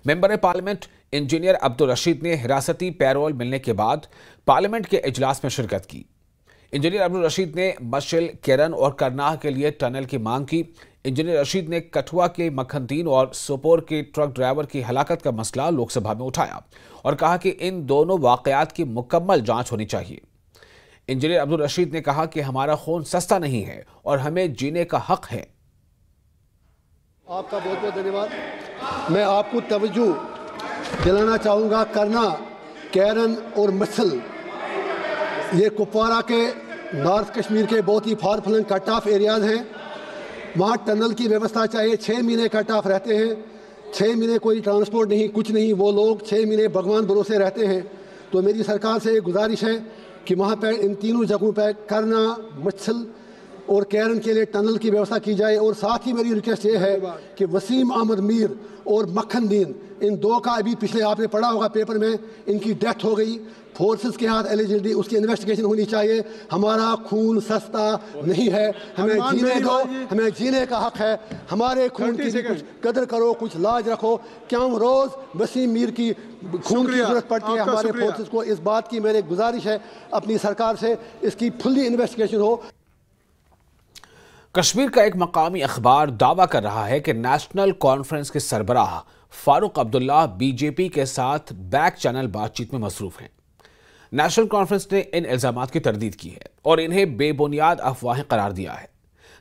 Member parliament engineer Abdul Rashid ने हिरासती payroll मिलने के बाद पार्लियामेंट के इजलास में शिरकत की। इंजीनियर अब्दुल रशीद ने मशल, केरन और करनाह के लिए टनल की मांग की। इंजीनियर रशीद ने कठुआ के मक्खनदीन और सोपोर के ट्रक ड्राइवर की हलाकत का मसला लोकसभा में उठाया और कहा कि इन दोनों वाकयात की मुकम्मल जांच होनी चाहिए। इंजीनियर अब्दुल रशीद ने कहा कि हमारा खून सस्ता नहीं है और हमें जीने का हक है। आपका बहुत बहुत धन्यवाद। मैं आपको तवज्जो दिलाना चाहूँगा, करना, कैरन और मसल ये कुपवारा के नॉर्थ कश्मीर के बहुत ही far flung cut off areas हैं। वहाँ टनल की व्यवस्था चाहिए। 6 महीने कट ऑफ रहते हैं, 6 महीने कोई ट्रांसपोर्ट नहीं, कुछ नहीं। वो लोग 6 महीने भगवान भरोसे रहते हैं। तो मेरी सरकार से एक गुजारिश है कि वहाँ पर इन तीनों जगहों पर करना, मसल और कैरन के लिए टनल की व्यवस्था की जाए। और साथ ही मेरी रिक्वेस्ट ये है कि वसीम अहमद मीर और मक्खनदीन, इन दो का अभी पिछले आपने पढ़ा होगा पेपर में, इनकी डेथ हो गई। फोर्सेस के हाथ एलिजिबिलिटी, उसकी इन्वेस्टिगेशन होनी चाहिए। हमारा खून सस्ता नहीं है, हमें जीने दो, हमें जीने का हक है। हमारे खून की कुछ कदर करो, कुछ लाज रखो। क्यों रोज वसीम मीर की खून की जरूरत पड़ती है हमारे फोर्सेस को। इस बात की मेरी गुजारिश है अपनी सरकार से, इसकी फुल्ली इन्वेस्टिगेशन हो। कश्मीर का एक मकामी अखबार दावा कर रहा है कि नेशनल कॉन्फ्रेंस के सरबराह फारूक अब्दुल्ला बीजेपी के साथ बैक चैनल बातचीत में मसरूफ हैं। नेशनल कॉन्फ्रेंस ने इन इल्जामात की तरदीद की है और इन्हें बेबुनियाद अफवाहें करार दिया है।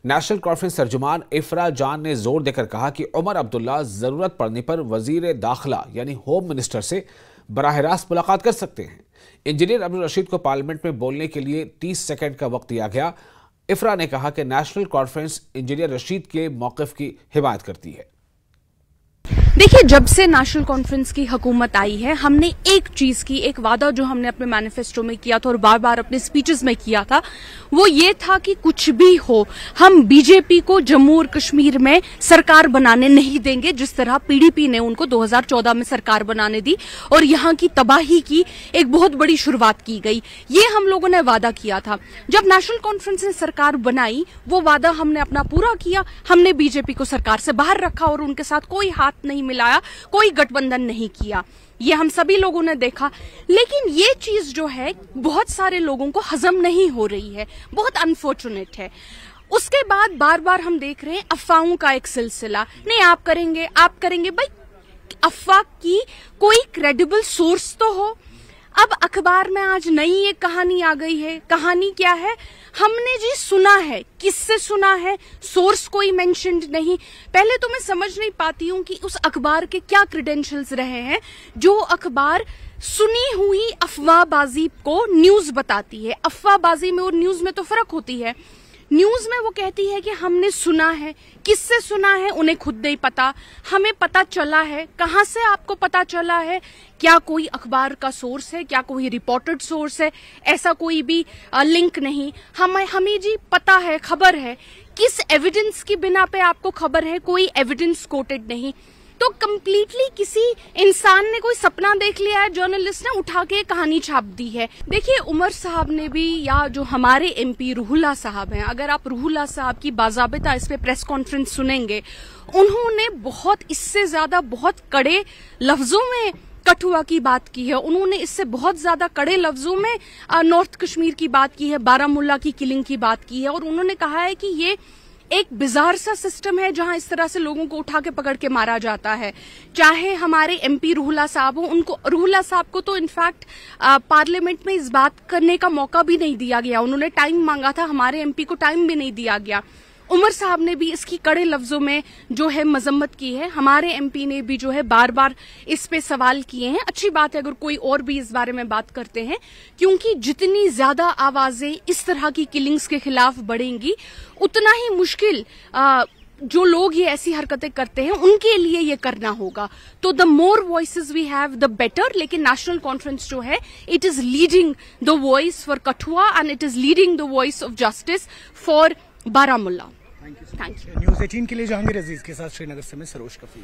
नेशनल कॉन्फ्रेंस तर्जुमान इफ्रा जान ने जोर देकर कहा कि उमर अब्दुल्ला जरूरत पड़ने पर वजीर दाखिला यानी होम मिनिस्टर से बराह रास्त मुलाकात कर सकते हैं। इंजीनियर अब्दुल रशीद को पार्लियामेंट में बोलने के लिए 30 सेकंड का वक्त दिया गया। इफ्रा ने कहा कि नेशनल कॉन्फ्रेंस इंजीनियर रशीद के मौक़िफ़ की हिमायत करती है। देखिए, जब से नेशनल कॉन्फ्रेंस की हुकूमत आई है, हमने एक चीज की, एक वादा जो हमने अपने मैनिफेस्टो में किया था और बार बार अपने स्पीचेस में किया था, वो ये था कि कुछ भी हो, हम बीजेपी को जम्मू और कश्मीर में सरकार बनाने नहीं देंगे, जिस तरह पीडीपी ने उनको 2014 में सरकार बनाने दी और यहाँ की तबाही की एक बहुत बड़ी शुरुआत की गई। ये हम लोगों ने वादा किया था। जब नेशनल कॉन्फ्रेंस ने सरकार बनाई, वो वादा हमने अपना पूरा किया। हमने बीजेपी को सरकार से बाहर रखा और उनके साथ कोई हाथ नहीं मिलाया, कोई गठबंधन नहीं किया। ये हम सभी लोगों ने देखा। लेकिन ये चीज जो है बहुत सारे लोगों को हजम नहीं हो रही है, बहुत अनफॉर्चुनेट है। उसके बाद बार बार हम देख रहे हैं अफवाहों का एक सिलसिला, नहीं आप करेंगे, आप करेंगे। भाई, अफवाह की कोई क्रेडिबल सोर्स तो हो। अब अखबार में आज नई एक कहानी आ गई है। कहानी क्या है? हमने जी सुना है, किससे सुना है, सोर्स कोई मेंशन्ड नहीं। पहले तो मैं समझ नहीं पाती हूँ कि उस अखबार के क्या क्रेडेंशियल्स रहे हैं जो अखबार सुनी हुई अफवाहबाजी को न्यूज बताती है। अफवाहबाजी में और न्यूज में तो फर्क होती है। न्यूज में वो कहती है कि हमने सुना है, किससे सुना है उन्हें खुद नहीं पता, हमें पता चला है। कहां से आपको पता चला है? क्या कोई अखबार का सोर्स है? क्या कोई रिपोर्टेड सोर्स है? ऐसा कोई भी लिंक नहीं। हमें जी पता है, खबर है। किस एविडेंस की बिना पे आपको खबर है? कोई एविडेंस कोटेड नहीं। तो कंप्लीटली किसी इंसान ने कोई सपना देख लिया है, जर्नलिस्ट ने उठा के कहानी छाप दी है। देखिए, उमर साहब ने भी, या जो हमारे एमपी रूहुल्लाह साहब हैं, अगर आप रूहुल्लाह साहब की बाज़ाबिता इस पे प्रेस कॉन्फ्रेंस सुनेंगे, उन्होंने बहुत इससे ज्यादा बहुत कड़े लफ्जों में कठुआ की बात की है। उन्होंने इससे बहुत ज्यादा कड़े लफ्जों में नॉर्थ कश्मीर की बात की है, बारामुल्ला की किलिंग की बात की है। और उन्होंने कहा है कि ये एक बिजार सा सिस्टम है जहां इस तरह से लोगों को उठा के पकड़ के मारा जाता है। चाहे हमारे एमपी रूहुल्लाह साहब हो, उनको, रूहुल्लाह साहब को तो इनफैक्ट पार्लियामेंट में इस बात करने का मौका भी नहीं दिया गया। उन्होंने टाइम मांगा था, हमारे एमपी को टाइम भी नहीं दिया गया। उमर साहब ने भी इसकी कड़े लफ्जों में जो है मजम्मत की है। हमारे एमपी ने भी जो है बार बार इस पे सवाल किए हैं। अच्छी बात है अगर कोई और भी इस बारे में बात करते हैं, क्योंकि जितनी ज्यादा आवाजें इस तरह की किलिंग्स के खिलाफ बढ़ेंगी, उतना ही मुश्किल जो लोग ये ऐसी हरकतें करते हैं उनके लिए ये करना होगा। तो the more voices we have the better. लेकिन नेशनल कॉन्फ्रेंस जो है, it is leading the voice for Kathua and it is leading the voice of justice for Baramulla. Thank you. News 18 के लिए जहांगीर अजीज के साथ श्रीनगर से मैं सरोज कफील।